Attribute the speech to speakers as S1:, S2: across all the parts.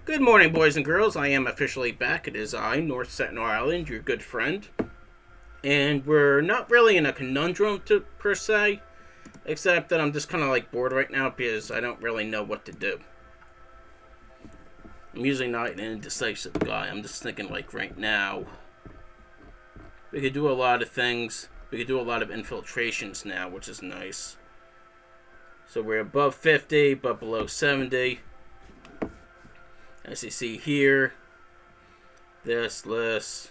S1: Good morning, boys and girls. I am officially back. It is I, North Sentinel Island, your good friend. And we're not really in a conundrum per se, except that I'm just kind of like bored right now because I don't really know what to do. I'm usually not an indecisive guy. I'm just thinking like right now, we could do a lot of things. We could do a lot of infiltrations now, which is nice. So we're above 50, but below 70. As you see here, this.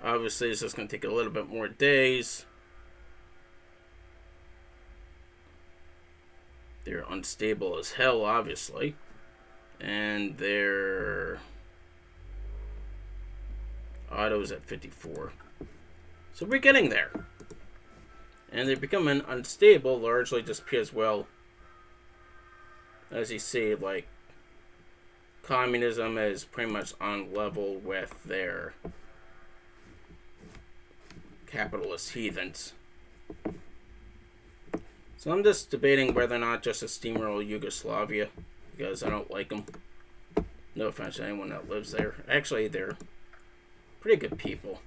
S1: Obviously, it's just going to take a little bit more days. They're unstable as hell, obviously. And their auto's at 54. So we're getting there. And they're becoming unstable largely just because, well, as you see, like, communism is pretty much on level with their capitalist heathens. So I'm just debating whether or not just to steamroll Yugoslavia, because I don't like them. No offense to anyone that lives there. Actually, they're pretty good people.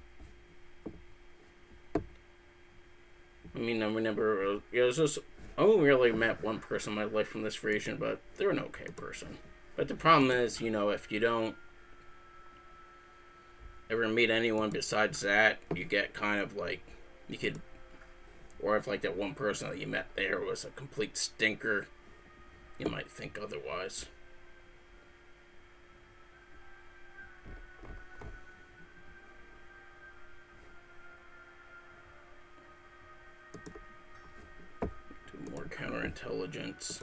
S1: I mean, I remember, I only really met one person in my life from this region, but they're an okay person. But the problem is, if you don't ever meet anyone besides that, you get kind of like, or if like that one person that you met there was a complete stinker, you might think otherwise. Do more counterintelligence.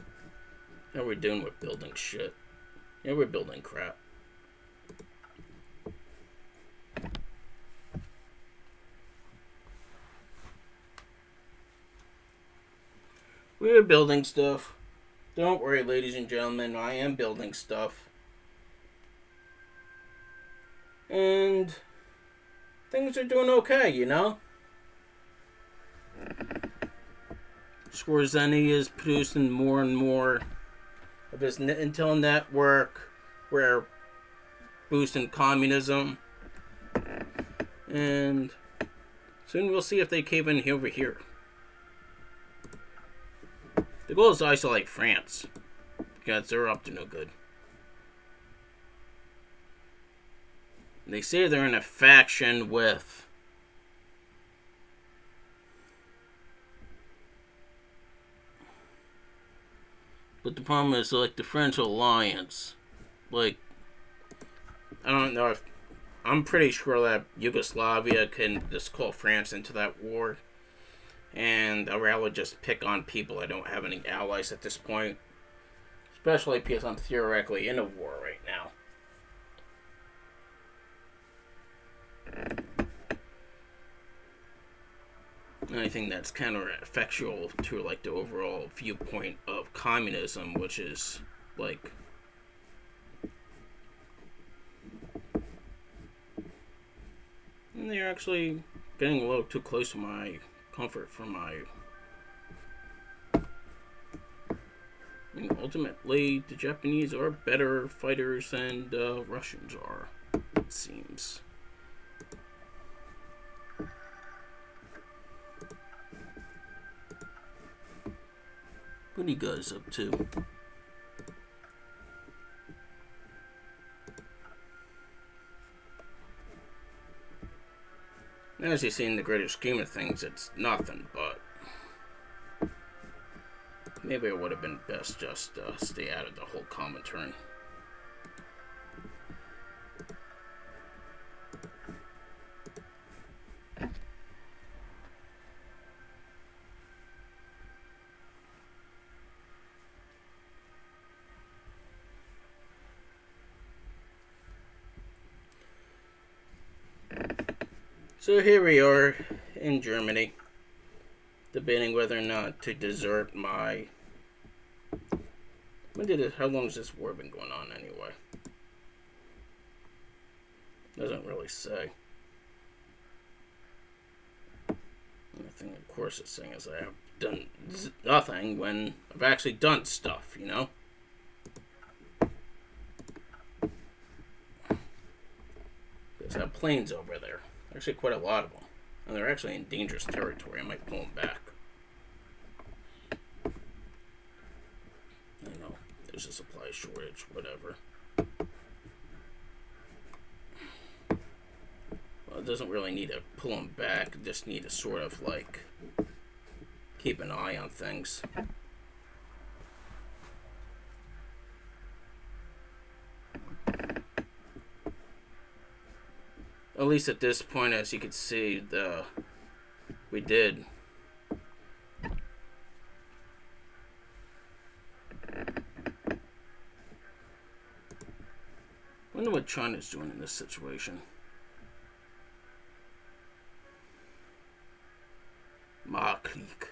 S1: How are we doing with building shit? Yeah, we're building crap. We're building stuff. Don't worry, ladies and gentlemen, I am building stuff. And things are doing okay, Scorzeni is producing more and more of his Intel network. We're boosting communism. And soon we'll see if they cave in over here. The goal is to isolate France, because they're up to no good. They say they're in a faction with but the problem is, like, the French alliance, like, I don't know if, I'm pretty sure that Yugoslavia can just call France into that war. And I'd rather just pick on people I don't have any allies at this point. Especially because I'm theoretically in a war right now. Anything that's counterfactual to, like, the overall viewpoint of communism, which is, like, and they're actually getting a little too close to my comfort for my... ultimately, the Japanese are better fighters than the Russians are, it seems. What are you guys up to? As you see, in the greater scheme of things, it's nothing, but maybe it would have been best just stay out of the whole Comintern. So here we are in Germany, debating whether or not to desert my... How long has this war been going on anyway? Doesn't really say. The thing, of course, it's saying is I have done nothing when I've actually done stuff, have planes over there. Actually, quite a lot of them. And they're actually in dangerous territory. I might pull them back. I know. There's a supply shortage. Whatever. Well, it doesn't really need to pull them back. It just need to sort of, like, keep an eye on things. At least at this point, as you can see, we did. Wonder what China's doing in this situation. Ma Creek.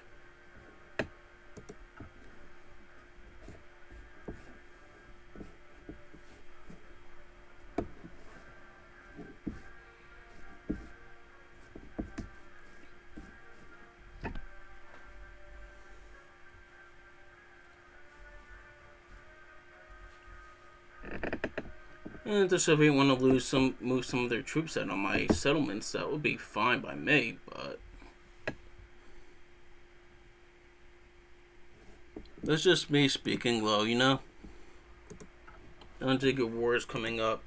S1: And if the Soviet want to move some of their troops out on my settlements, that would be fine by me, but that's just me speaking low, you know? I don't think a war is coming up.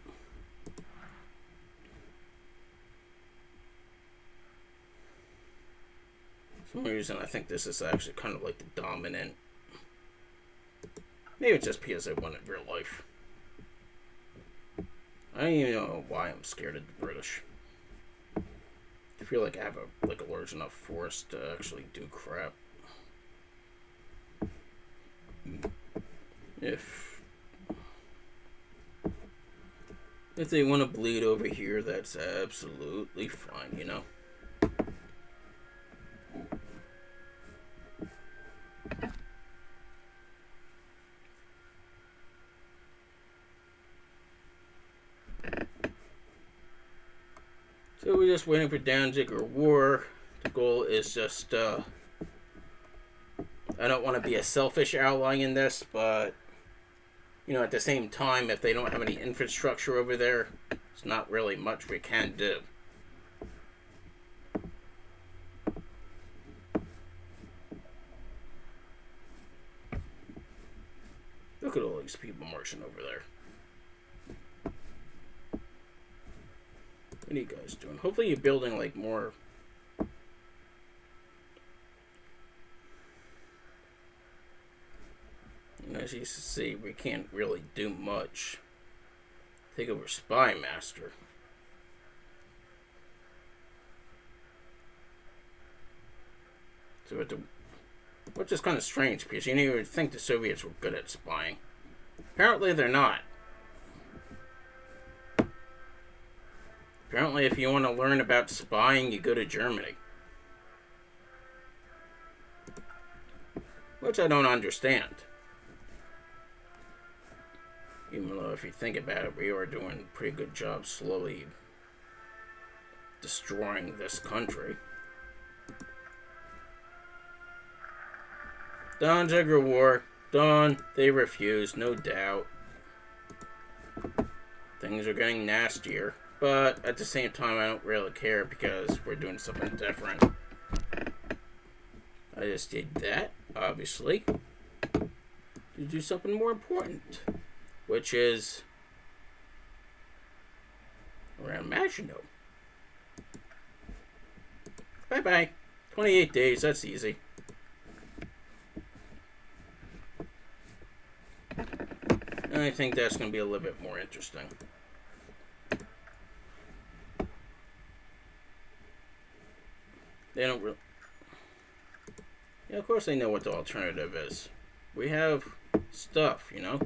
S1: For some reason, I think this is actually kind of like the dominant. Maybe it's just because I won in real life. I don't even know why I'm scared of the British. I feel like I have a large enough force to actually do crap. If they want to bleed over here, that's absolutely fine, you know. So we're just waiting for Danzig or war. The goal is just, I don't want to be a selfish ally in this, but, you know, at the same time, if they don't have any infrastructure over there, it's not really much we can do. Look at all these people marching over there. What are you guys doing? Hopefully you're building, like, more. And as you see, we can't really do much. Take over Spy Master. So which is kind of strange, because you would think the Soviets were good at spying. Apparently they're not. Apparently, if you want to learn about spying, you go to Germany. Which I don't understand. Even though, if you think about it, we are doing a pretty good job slowly destroying this country. Danzig War. Done. They refuse, no doubt. Things are getting nastier. But at the same time, I don't really care because we're doing something different. I just did that, obviously, to do something more important, which is around Maginot. Bye-bye. 28 days, that's easy. And I think that's going to be a little bit more interesting. They don't really. Yeah, of course they know what the alternative is. We have stuff, you know?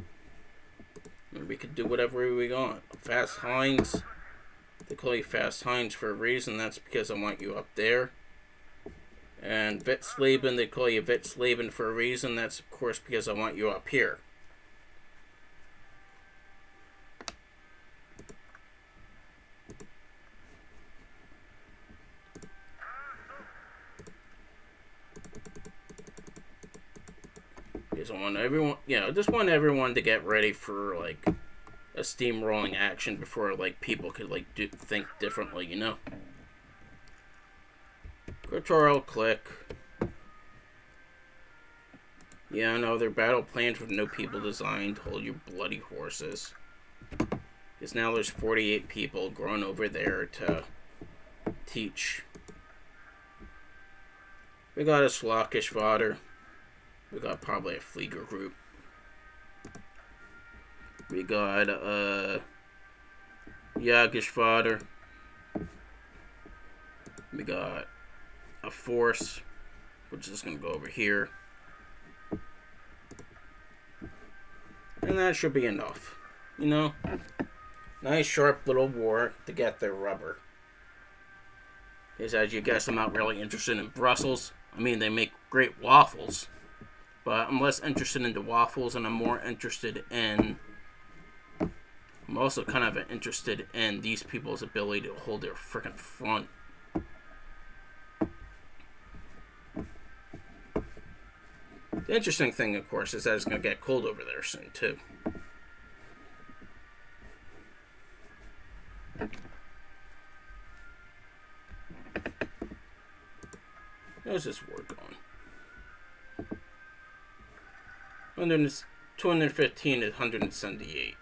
S1: And we could do whatever we want. Fast Heinz. They call you Fast Heinz for a reason. That's because I want you up there. And Witzleben, they call you Witzleben for a reason. That's, of course, because I want you up here. Because I want everyone, you know, just want everyone to get ready for, like, a steamrolling action before like people could like think differently, you know. Tutorial click. Yeah, no, their battle plans with no people designed. Hold your bloody horses. Because now there's 48 people going over there to teach. We got a Slockish fodder. We got probably a Flieger group. We got Yagish fodder. We got a force, which is going to go over here. And that should be enough. You know? Nice sharp little war to get their rubber. Because as you guess, I'm not really interested in Brussels. I mean, they make great waffles. But I'm less interested in the waffles, and I'm more interested in... I'm also kind of interested in these people's ability to hold their frickin' front. The interesting thing, of course, is that it's going to get cold over there soon, too. How's this war going? 215 to 178.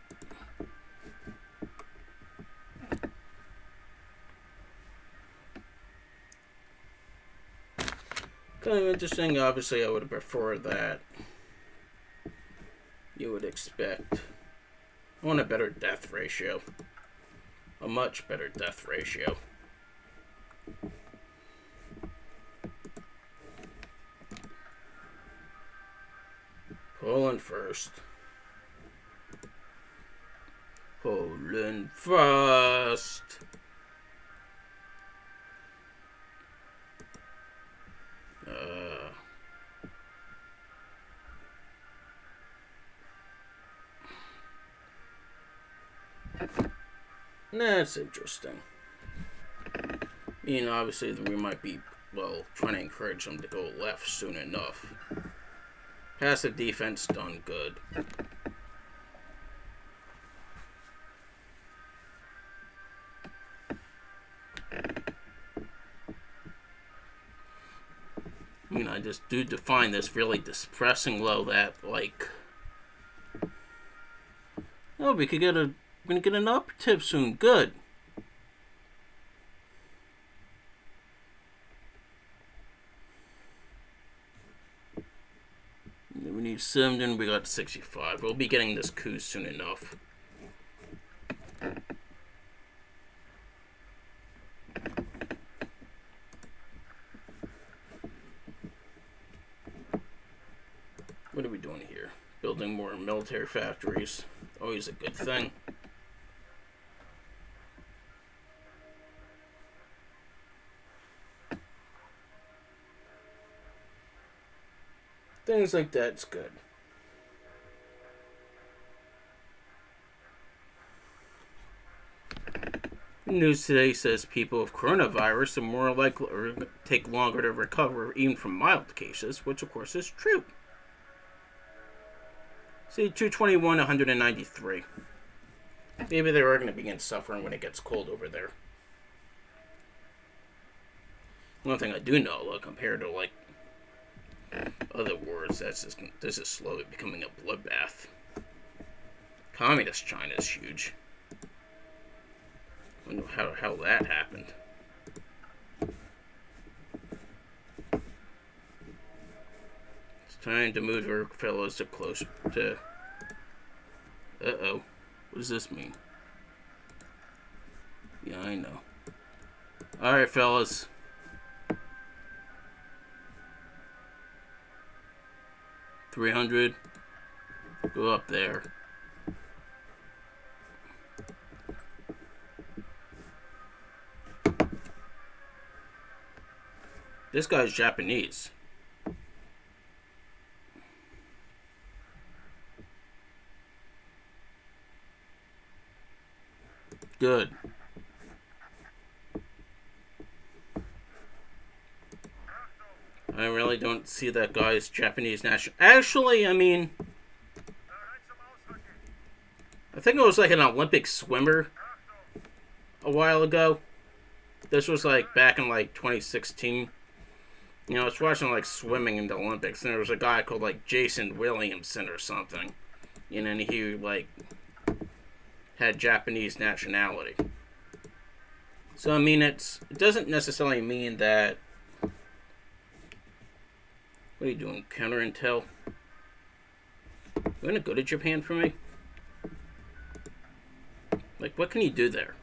S1: Kind of interesting. Obviously, I would prefer that. You would expect. I want a better death ratio. A much better death ratio. Poland first. Poland first. That's interesting. I mean, obviously, we might be, well, trying to encourage them to go left soon enough. Passive defense done good. I mean, I just do define this really depressing low that, like... Oh, we could get a... We're gonna get an operative soon. Good. We need 7, we got 65. We'll be getting this coup soon enough. What are we doing here? Building more military factories. Always a good thing. Things like that's good. News today says people with coronavirus are more likely to take longer to recover even from mild cases, which of course is true. See, 221, 193. Maybe they are going to begin suffering when it gets cold over there. One thing I do know, though, compared to like other wars, this is slowly becoming a bloodbath. Communist China is huge. I wonder how that happened. It's time to move our fellows to close to... Uh-oh. What does this mean? Yeah, I know. Alright, fellas. $300. Go up there. This guy's Japanese. Good. I really don't see that guy's Japanese national. Actually, I mean, I think it was like an Olympic swimmer a while ago. This was like back in like 2016. You know, I was watching like swimming in the Olympics, and there was a guy called like Jason Williamson or something. You know, and he like had Japanese nationality. So I mean, it doesn't necessarily mean that. What are you doing, counter intel? You want to go to Japan for me? Like, what can you do there?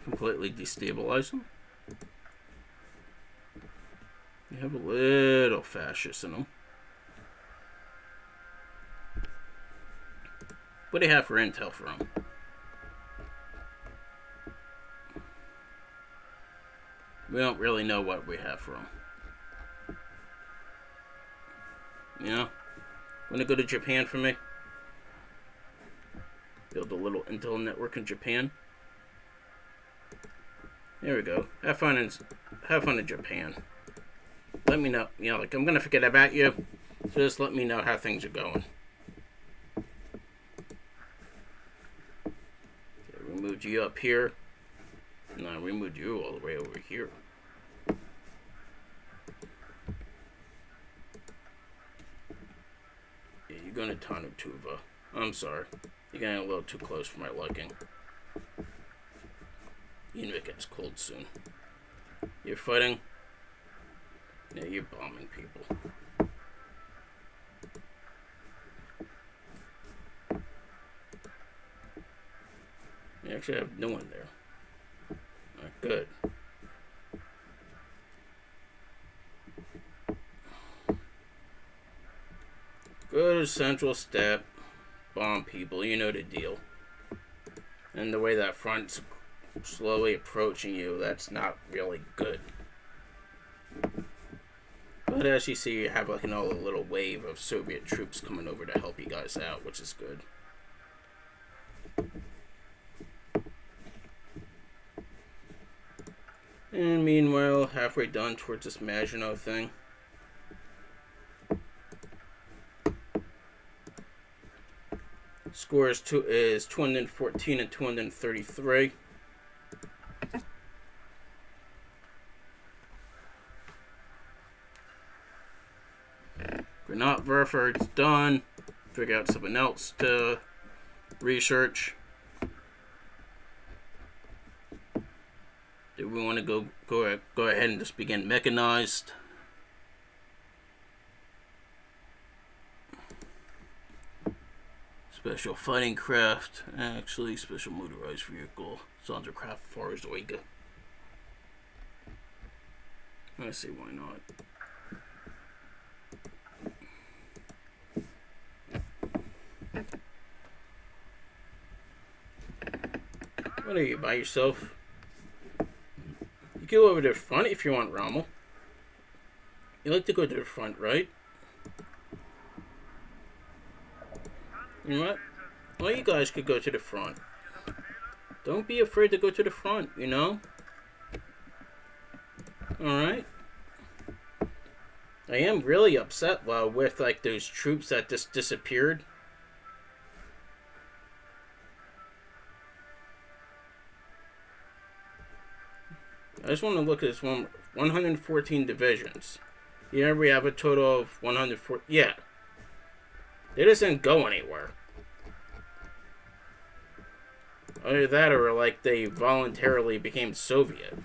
S1: Completely destabilize them? You have a little fascist in them. What do you have for intel for them? We don't really know what we have for them. You know? Want to go to Japan for me? Build a little intel network in Japan. There we go. Have fun in Japan. Let me know. You know, like, I'm gonna forget about you. So just let me know how things are going. Okay, we moved you up here. No, we moved you all the way over here. Yeah, you're going to Tanutuva. I'm sorry. You're getting a little too close for my liking. You know it gets cold soon. You're fighting? Yeah, you're bombing people. You actually have no one there. Alright, good. Go to Central Step. Bomb people. You know the deal. And the way that front's slowly approaching you, that's not really good. But as you see, you have like another little wave of Soviet troops coming over to help you guys out, which is good. And meanwhile, halfway done towards this Maginot thing. Score is 214 and 233. Granatwerfer, it's done. Figure out something else to research. Do we want to go ahead and just begin mechanized? Special fighting craft, actually special motorized vehicle, Sonderkraft Fahrzeuge. I see why not. What are you, by yourself? You go over to the front if you want, Rommel. You like to go to the front, right? You know what? Well, you guys could go to the front. Don't be afraid to go to the front, you know? Alright? I am really upset with, like, those troops that just disappeared. I just want to look at this one. 114 divisions. Here we have a total of 104. Yeah. They just didn't go anywhere. Either that or like they voluntarily became Soviet.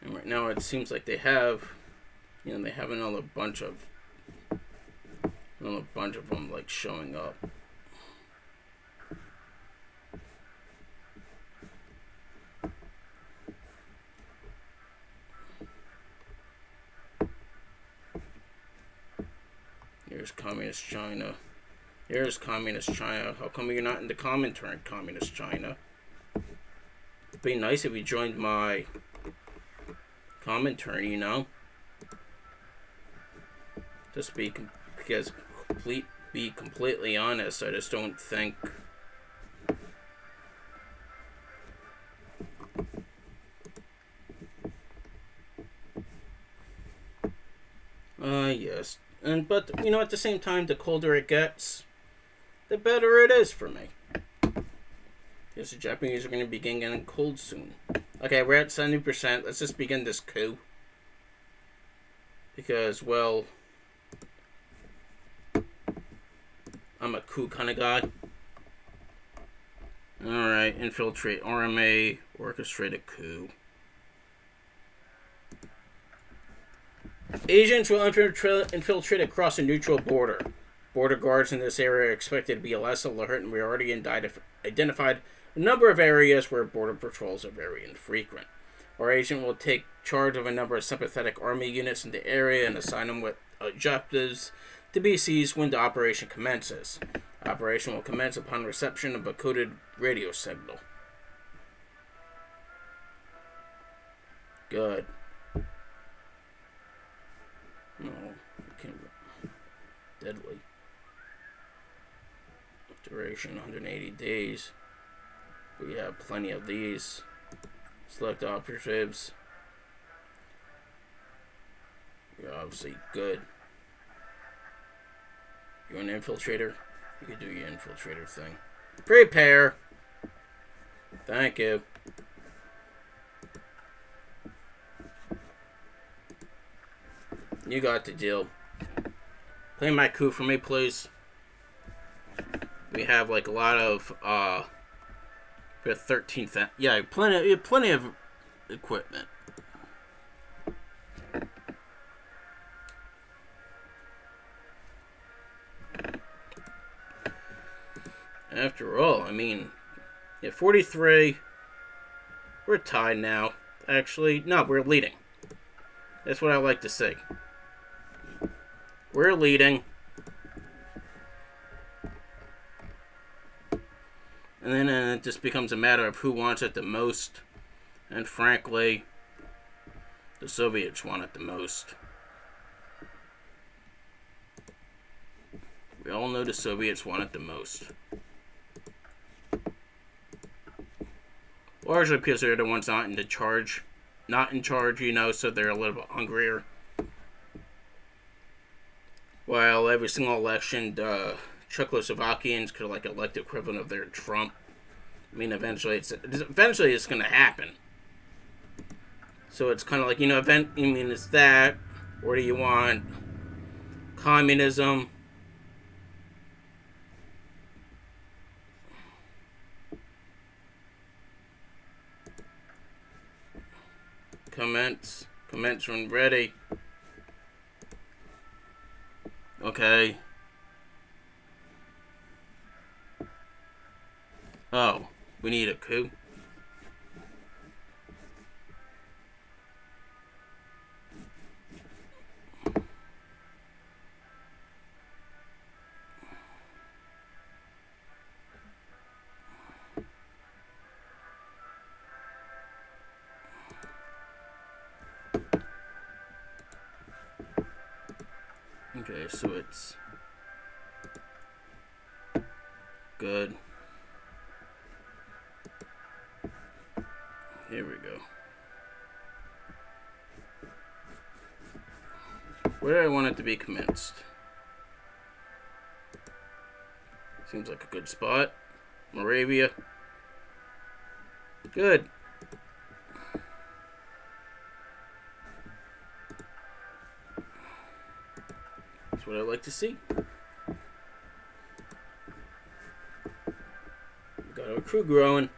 S1: And right now it seems like they have, you know, they have another bunch of them like showing up. Here's Communist China. Here's Communist China. How come you're not in the commentary, Communist China? It'd be nice if you joined my commentary, you know? Just be completely honest. I just don't think. Yes. But, at the same time, the colder it gets, the better it is for me. Because the Japanese are going to begin getting cold soon. Okay, we're at 70%. Let's just begin this coup. Because, well, I'm a coup kind of guy. Alright, infiltrate RMA, orchestrate a coup. Agents will infiltrate across a neutral border. Border guards in this area are expected to be less alert, and we already identified a number of areas where border patrols are very infrequent. Our agent will take charge of a number of sympathetic army units in the area and assign them with objectives to be seized when the operation commences. Operation will commence upon reception of a coded radio signal. Good. No, deadly. Duration 180 days. We have plenty of these. Select operatives. You're obviously good. You're an infiltrator. You can do your infiltrator thing. Prepare. Thank you. You got the deal. Play my coup for me, please. We have like a lot of we have 13th. Yeah, plenty of equipment. After all, I mean, at 43, we're tied now. Actually, no, we're leading. That's what I like to say. We're leading. And then it just becomes a matter of who wants it the most. And frankly, the Soviets want it the most. We all know the Soviets want it the most. Largely because they're the ones not in charge, so they're a little bit hungrier. While every single election, the Czechoslovakians could elect the equivalent of their Trump. I mean, eventually it's going to happen. So it's kind of like, it's that, or do you want communism? Commence when ready. Okay. Oh, we need a coup. Okay, so it's good. Here we go. Where do I want it to be commenced? Seems like a good spot. Moravia. Good. That's what I like to see. We've got our crew growing.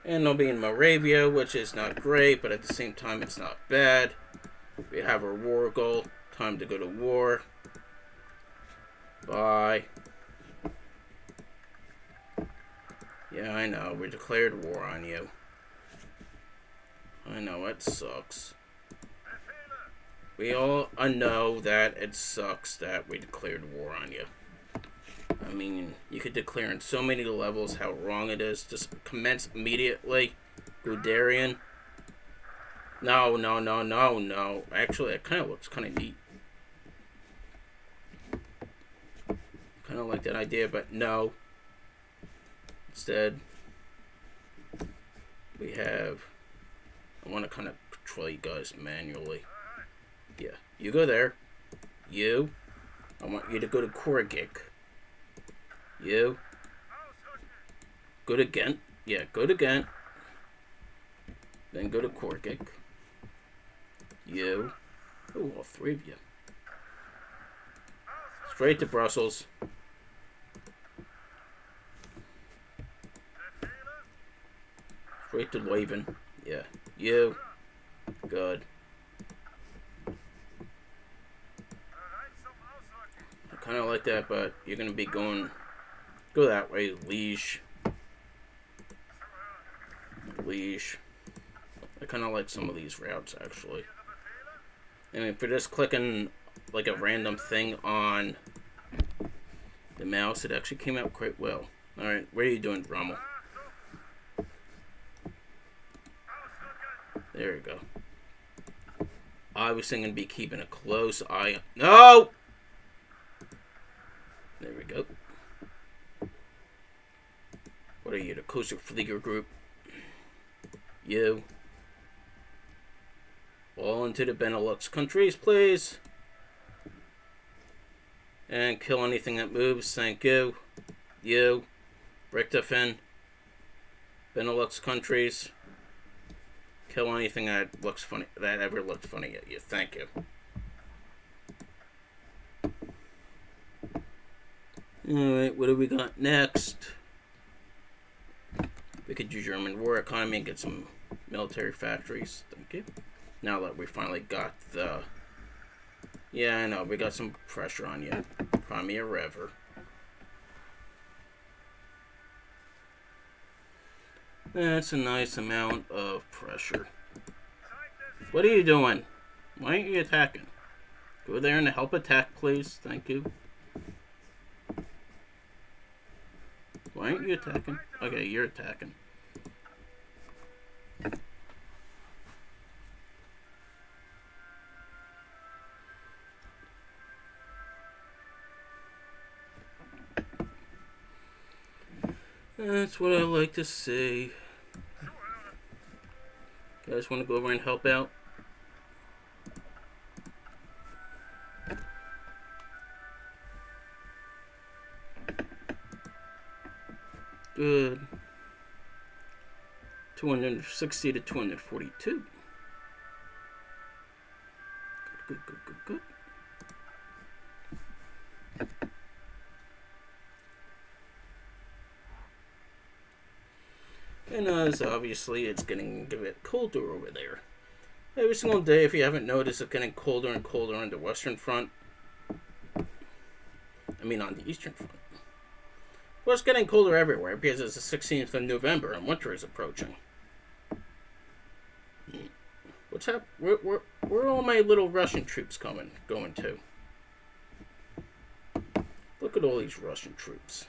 S1: And they'll be in Moravia, which is not great, but at the same time, it's not bad. We have our war goal. Time to go to war. Bye. Yeah, I know. We declared war on you. I know, it sucks. We all know that it sucks that we declared war on you. I mean, you could declare on so many levels how wrong it is. Just commence immediately. Guderian. No. Actually, it kind of looks kind of neat. Kind of like that idea, but no. Instead, we have I want to kind of control you guys manually. Yeah, you go there. You. I want you to go to Korgik. You. Go to Ghent. Yeah, go to Ghent. Then go to Korgik. You. Oh, all three of you. Straight to Brussels. Straight to Leuven. Yeah. You. Good. I kind of like that, but you're going to be going... Go that way. Liège. Liège. I kind of like some of these routes, actually. And if you're just clicking like a random thing on the mouse, it actually came out quite well. Alright, what are you doing, Rommel? There you go. Obviously, I'm going to be keeping a close eye on... No! There we go. What are you, the Coastal Flieger Group? You. All into the Benelux countries, please. And kill anything that moves, thank you. You. Richtofen. Benelux countries. Kill anything that looks funny, that ever looked funny at you, thank you. Alright, what do we got next? We could do German war economy and get some military factories. Thank you. Now that we finally got the... Yeah, I know. We got some pressure on you. Commie River. That's a nice amount of pressure. What are you doing? Why aren't you attacking? Go there and help attack, please. Thank you. Why aren't you attacking? Okay, you're attacking. That's what I like to see. You guys want to go over and help out? Good. 260 to 242. Good, good, good, good, good. And as obviously it's getting a bit colder over there. Every single day, if you haven't noticed, it's getting colder and colder on the Western Front. I mean on the Eastern Front. Well, it's getting colder everywhere because it's the 16th of November and winter is approaching. What's up? Where are all my little Russian troops going to? Look at all these Russian troops.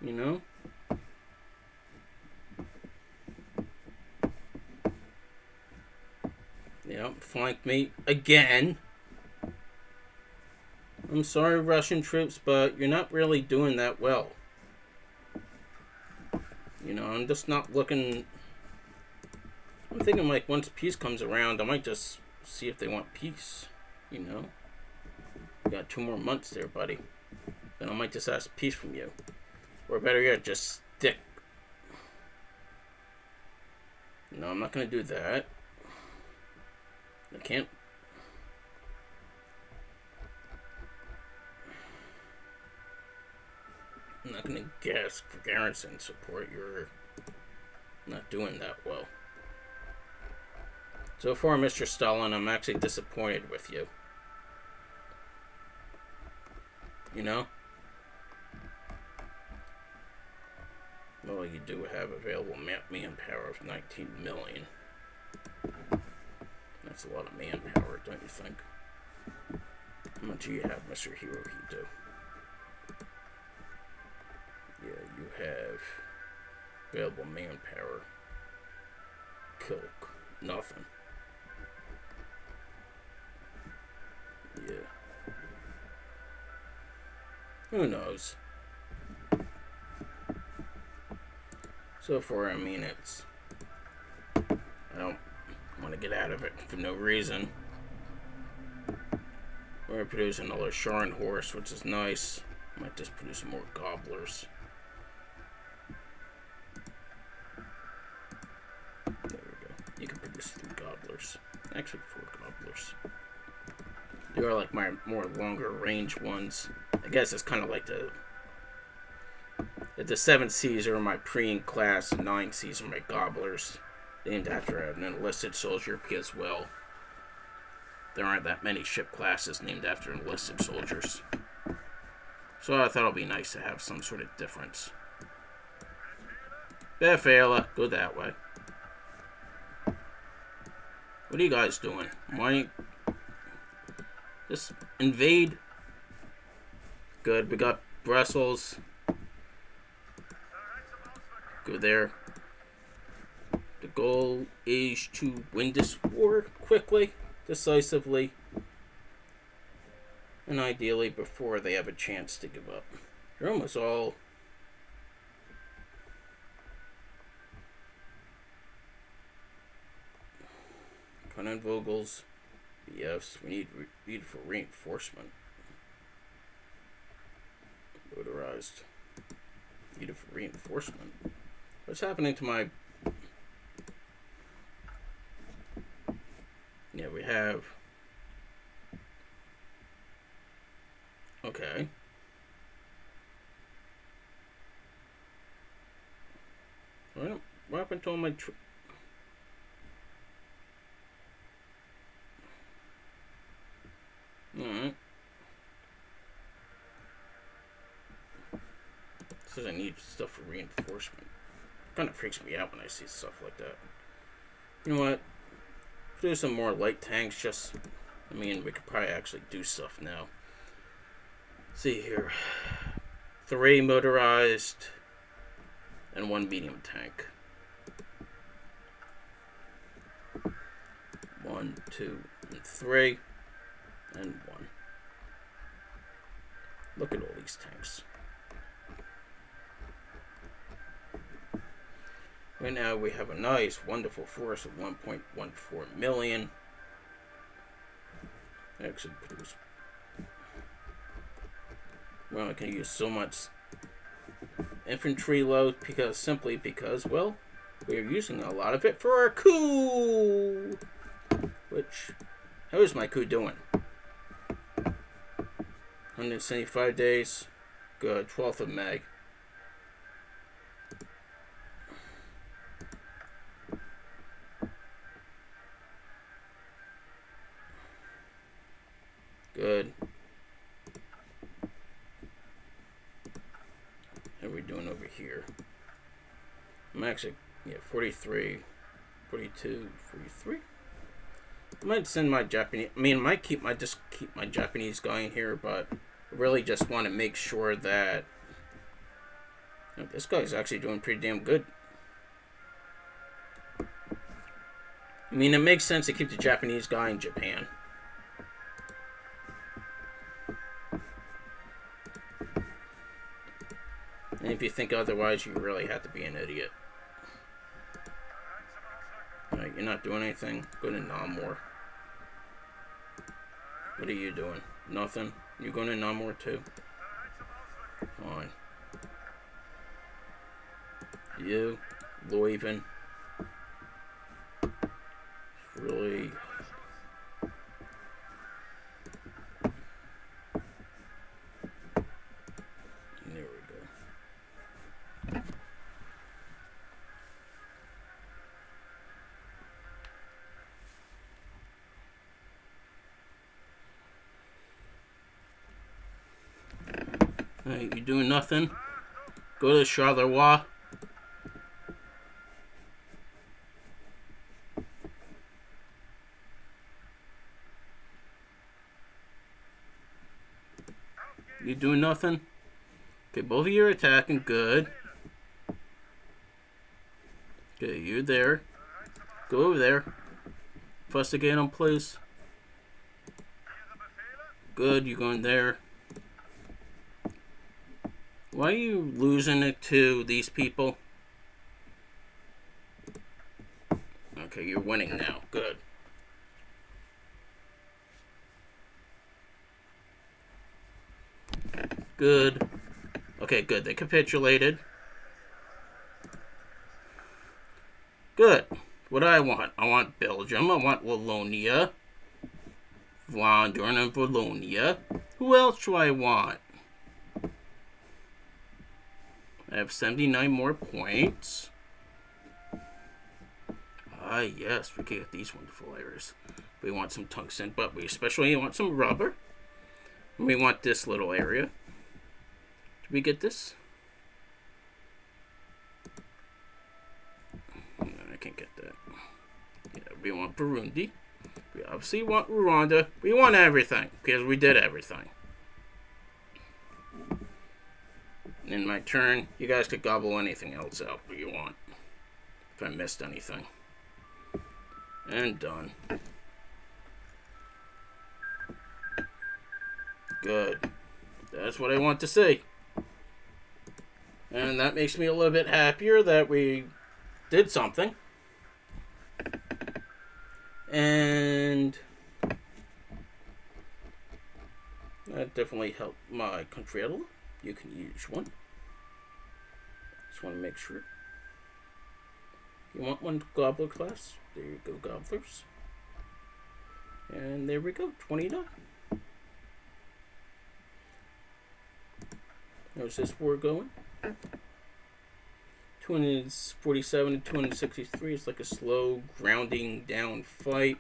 S1: You know? Yeah, flanked me again. I'm sorry, Russian troops, but you're not really doing that well. You know, I'm just not looking... I'm thinking, like, once peace comes around, I might just see if they want peace. You know? You got 2 more months there, buddy. Then I might just ask peace from you. Or better yet, just stick. No, I'm not going to do that. I can't. I'm not going to guess for garrison support. You're not doing that well. So far, Mr. Stalin, I'm actually disappointed with you. You know? Well, you do have available manpower of 19 million. That's a lot of manpower, don't you think? How much do you have, Mr. Hirohito? Yeah, you have available manpower. Kilk. Nothing. Yeah. Who knows? So far, I mean, I don't want to get out of it for no reason. We're going to produce another Sharn horse, which is nice. Might just produce some more gobblers. There we go. You can produce 3 gobblers. Actually, 4 gobblers. They are like my more longer range ones. I guess it's kind of like the 7 Cs are my Preen class, and 9 Cs are my gobblers. Named after an enlisted soldier because, well, there aren't that many ship classes named after enlisted soldiers. So I thought it'd be nice to have some sort of difference. Befela, go that way. What are you guys doing? Why just invade? Good, we got Brussels. Go there. The goal is to win this war quickly, decisively, and ideally before they have a chance to give up. They're almost all... Conan Vogel's BFs. We need for reinforcement. Motorized. Needed for reinforcement. What's happening to my... Yeah, we have... Okay. What happened to all my... Alright. Says I need stuff for reinforcement. Kind of freaks me out when I see stuff like that. You know what? Do some more light tanks. Just, I mean, we could probably actually do stuff now. See here, 3 motorized and 1 medium tank. 1, 2, and 3, and 1. Look at all these tanks. Right now we have a nice, wonderful force of 1.14 million. Actually produce. Well, I can use so much infantry load simply because, well, we are using a lot of it for our coup. How is my coup doing? 175 days. Good. 12th of May. Good. How are we doing over here? I'm actually, 43, 42, 43. I might send my Japanese, I might keep my Japanese guy in here, but I really just want to make sure that this guy's actually doing pretty damn good. I mean, it makes sense to keep the Japanese guy in Japan. And if you think otherwise, you really have to be an idiot. Alright, you're not doing anything. Go to Namor. What are you doing? Nothing? You going to Namor too? Fine. You, Leuven. Really... There we go. Alright, you doing nothing? Go to Charleroi. You doing nothing? Okay, both of you are attacking. Good. Okay, you're there. Go over there. Fustigate them, please. Good, you're going there. Why are you losing it to these people? Okay, you're winning now. Good. Good. Okay, good. They capitulated. Good. What do I want? I want Belgium. I want Wallonia. Vlaanderen and Wallonia. Who else do I want? I have 79 more points. Ah, yes, we can get these wonderful areas. We want some tungsten, but we especially want some rubber. And we want this little area. Did we get this? No, I can't get that. Yeah, we want Burundi. We obviously want Rwanda. We want everything, because we did everything. In my turn, you guys could gobble anything else out that you want. If I missed anything. And done. Good. That's what I want to see. And that makes me a little bit happier that we did something. And that definitely helped my country a little. You can use one. Just want to make sure. You want one gobbler class? There you go, gobblers. And there we go, 29. How's this war going? 247 to 263 is like a slow grounding down fight.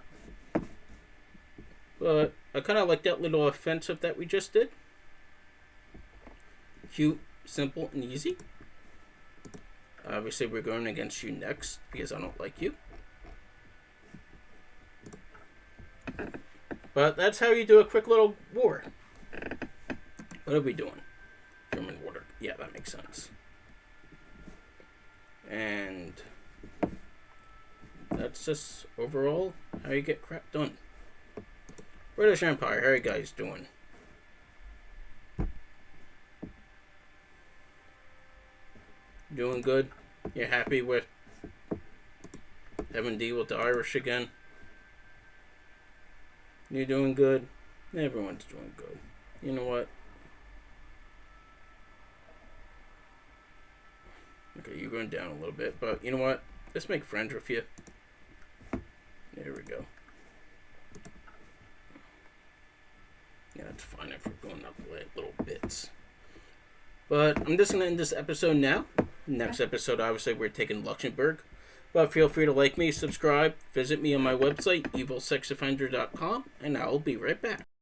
S1: But I kind of like that little offensive that we just did. Cute, simple, and easy. Obviously, we're going against you next because I don't like you. But that's how you do a quick little war. What are we doing? German water. Yeah, that makes sense. And that's just overall how you get crap done. British Empire, how are you guys doing? Doing good? You're happy with having to deal with the Irish again? You're doing good? Everyone's doing good. You know what? Okay, you're going down a little bit, but you know what? Let's make friends with you. There we go. Yeah, it's fine if we're going up little bits. But I'm just going to end this episode now. Next episode, obviously, we're taking Luxembourg. But feel free to like me, subscribe, visit me on my website, evilsexoffender.com, and I'll be right back.